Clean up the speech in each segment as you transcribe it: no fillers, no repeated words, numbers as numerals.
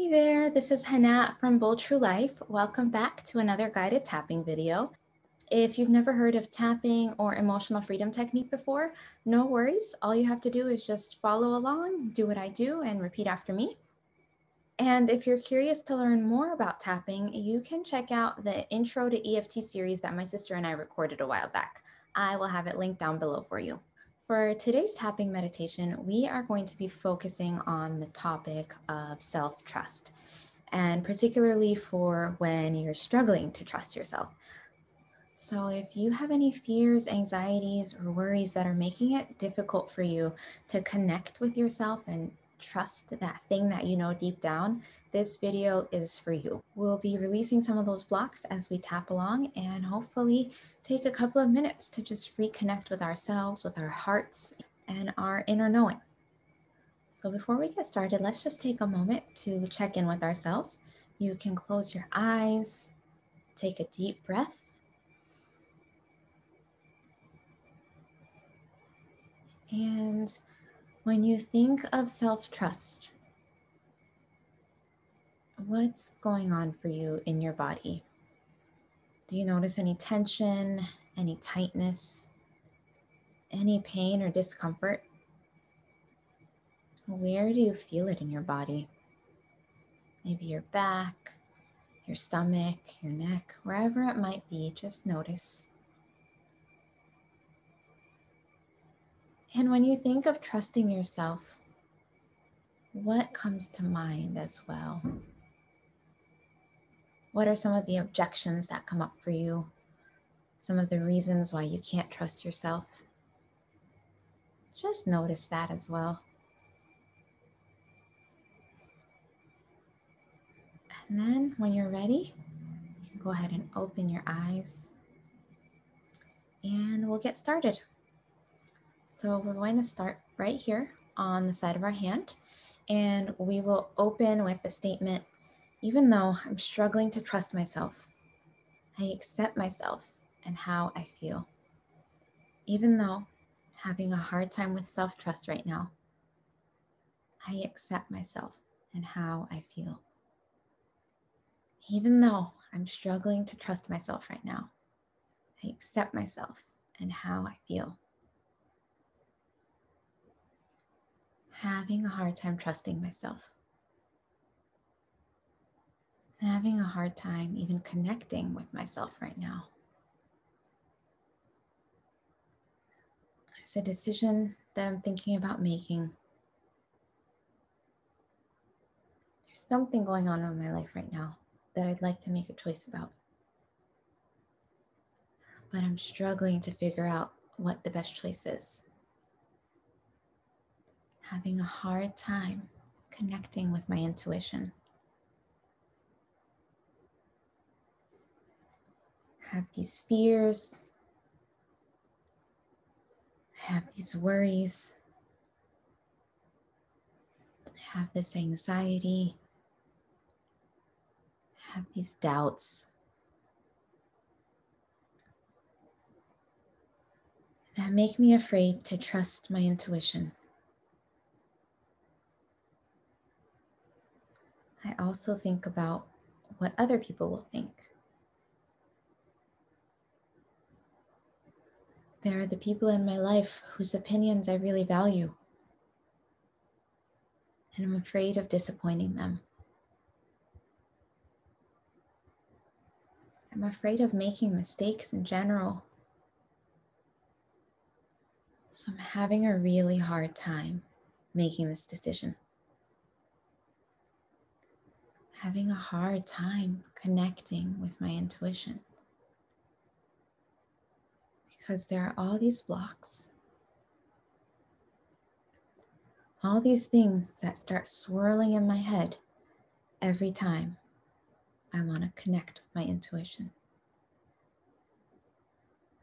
Hey there, this is Hannah from Bold True Life. Welcome back to another guided tapping video. If you've never heard of tapping or emotional freedom technique before, no worries. All you have to do is just follow along, do what I do, and repeat after me. And if you're curious to learn more about tapping, you can check out the Intro to EFT series that my sister and I recorded a while back. I will have it linked down below for you. For today's tapping meditation, we are going to be focusing on the topic of self-trust, and particularly for when you're struggling to trust yourself. So if you have any fears, anxieties, or worries that are making it difficult for you to connect with yourself and trust that thing that you know deep down, this video is for you. We'll be releasing some of those blocks as we tap along and hopefully take a couple of minutes to just reconnect with ourselves, with our hearts, and our inner knowing. So before we get started, let's just take a moment to check in with ourselves. You can close your eyes, take a deep breath, and when you think of self-trust, what's going on for you in your body? Do you notice any tension, any tightness, any pain or discomfort? Where do you feel it in your body? Maybe your back, your stomach, your neck, wherever it might be, just notice. And when you think of trusting yourself, what comes to mind as well? What are some of the objections that come up for you? Some of the reasons why you can't trust yourself? Just notice that as well. And then when you're ready, you can go ahead and open your eyes and we'll get started. So we're going to start right here on the side of our hand, and we will open with the statement, even though I'm struggling to trust myself, I accept myself and how I feel. Even though having a hard time with self-trust right now, I accept myself and how I feel. Even though I'm struggling to trust myself right now, I accept myself and how I feel. Having a hard time trusting myself. Having a hard time even connecting with myself right now. There's a decision that I'm thinking about making. There's something going on in my life right now that I'd like to make a choice about. But I'm struggling to figure out what the best choice is. Having a hard time connecting with my intuition. Have these fears. Have these worries. Have this anxiety. Have these doubts. That make me afraid to trust my intuition. I also think about what other people will think. There are the people in my life whose opinions I really value, and I'm afraid of disappointing them. I'm afraid of making mistakes in general. So I'm having a really hard time making this decision. Having a hard time connecting with my intuition. Because there are all these blocks. All these things that start swirling in my head every time I want to connect with my intuition.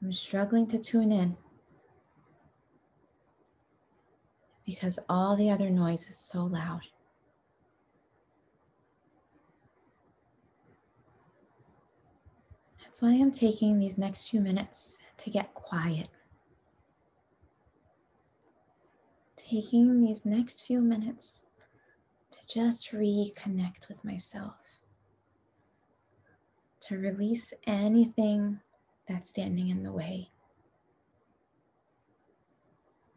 I'm struggling to tune in because all the other noise is so loud. That's why I'm taking these next few minutes to get quiet. Taking these next few minutes to just reconnect with myself, to release anything that's standing in the way,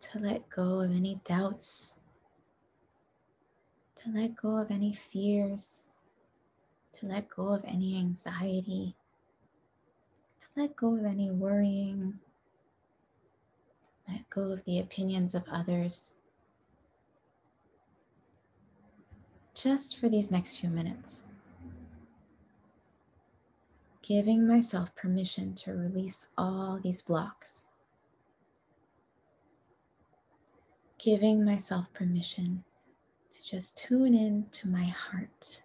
to let go of any doubts, to let go of any fears, to let go of any anxiety, to let go of any worrying, let go of the opinions of others. Just for these next few minutes, giving myself permission to release all these blocks, giving myself permission to just tune in to my heart.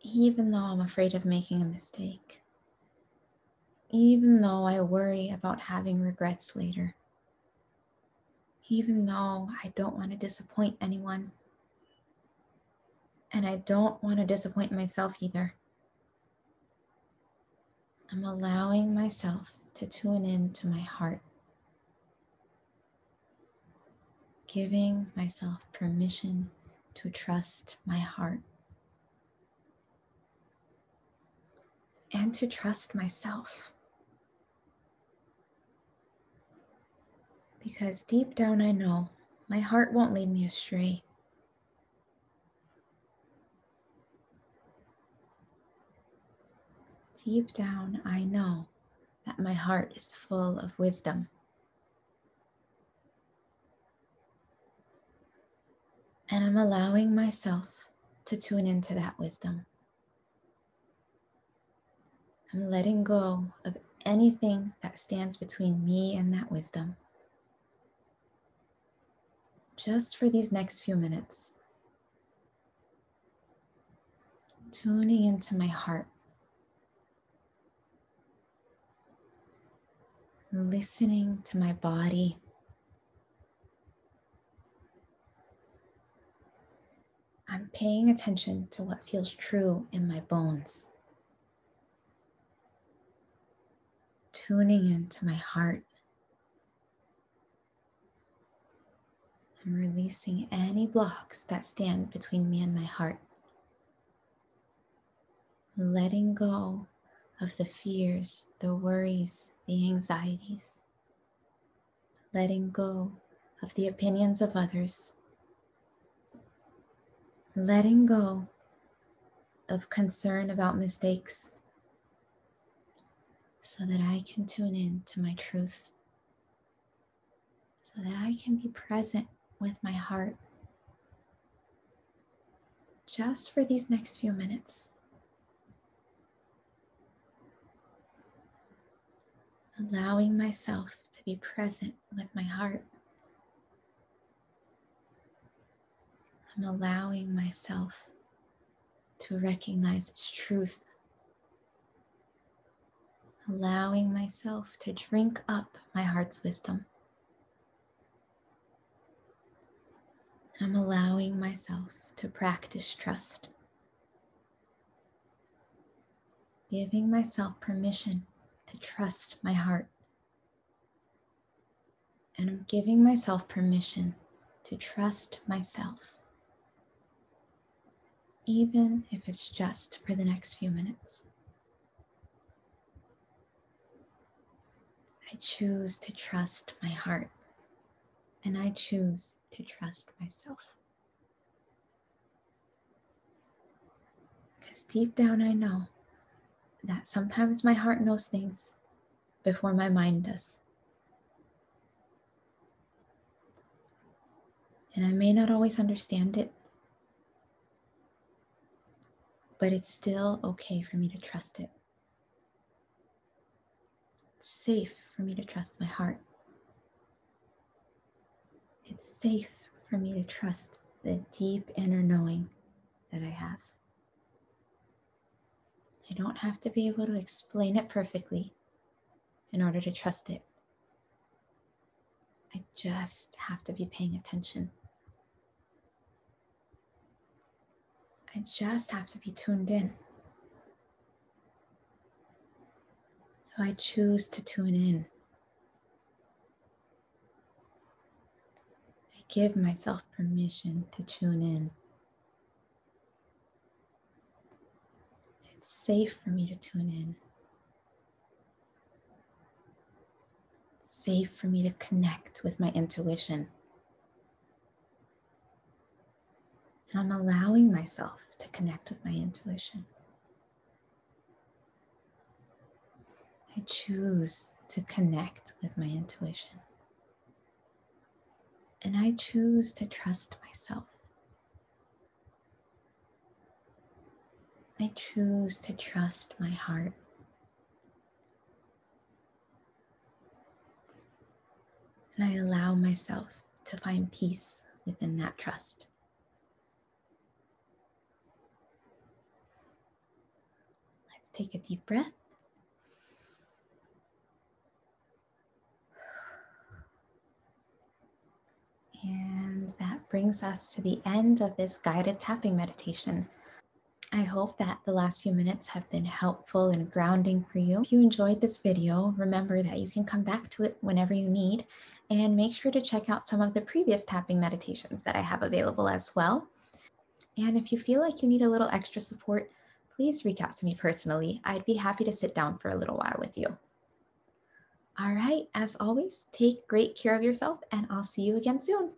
Even though I'm afraid of making a mistake, even though I worry about having regrets later, even though I don't want to disappoint anyone, and I don't want to disappoint myself either, I'm allowing myself to tune in to my heart, giving myself permission to trust my heart and to trust myself. Because deep down I know my heart won't lead me astray. Deep down I know that my heart is full of wisdom. And I'm allowing myself to tune into that wisdom. I'm letting go of anything that stands between me and that wisdom. Just for these next few minutes, tuning into my heart, listening to my body, I'm paying attention to what feels true in my bones, tuning into my heart. I'm releasing any blocks that stand between me and my heart. Letting go of the fears, the worries, the anxieties. Letting go of the opinions of others. Letting go of concern about mistakes so that I can tune in to my truth, so that I can be present with my heart just for these next few minutes. Allowing myself to be present with my heart. I'm allowing myself to recognize its truth. Allowing myself to drink up my heart's wisdom. I'm allowing myself to practice trust. Giving myself permission to trust my heart. And I'm giving myself permission to trust myself, even if it's just for the next few minutes. I choose to trust my heart, and I choose to trust myself. Because deep down I know that sometimes my heart knows things before my mind does. And I may not always understand it, but it's still okay for me to trust it. It's safe for me to trust my heart. It's safe for me to trust the deep inner knowing that I have. I don't have to be able to explain it perfectly in order to trust it. I just have to be paying attention. I just have to be tuned in. So I choose to tune in. I give myself permission to tune in. It's safe for me to tune in. It's safe for me to connect with my intuition. And I'm allowing myself to connect with my intuition. I choose to connect with my intuition. And I choose to trust myself. I choose to trust my heart. And I allow myself to find peace within that trust. Let's take a deep breath. And that brings us to the end of this guided tapping meditation. I hope that the last few minutes have been helpful and grounding for you. If you enjoyed this video, remember that you can come back to it whenever you need, and make sure to check out some of the previous tapping meditations that I have available as well. And if you feel like you need a little extra support, please reach out to me personally. I'd be happy to sit down for a little while with you. All right, as always, take great care of yourself, and I'll see you again soon.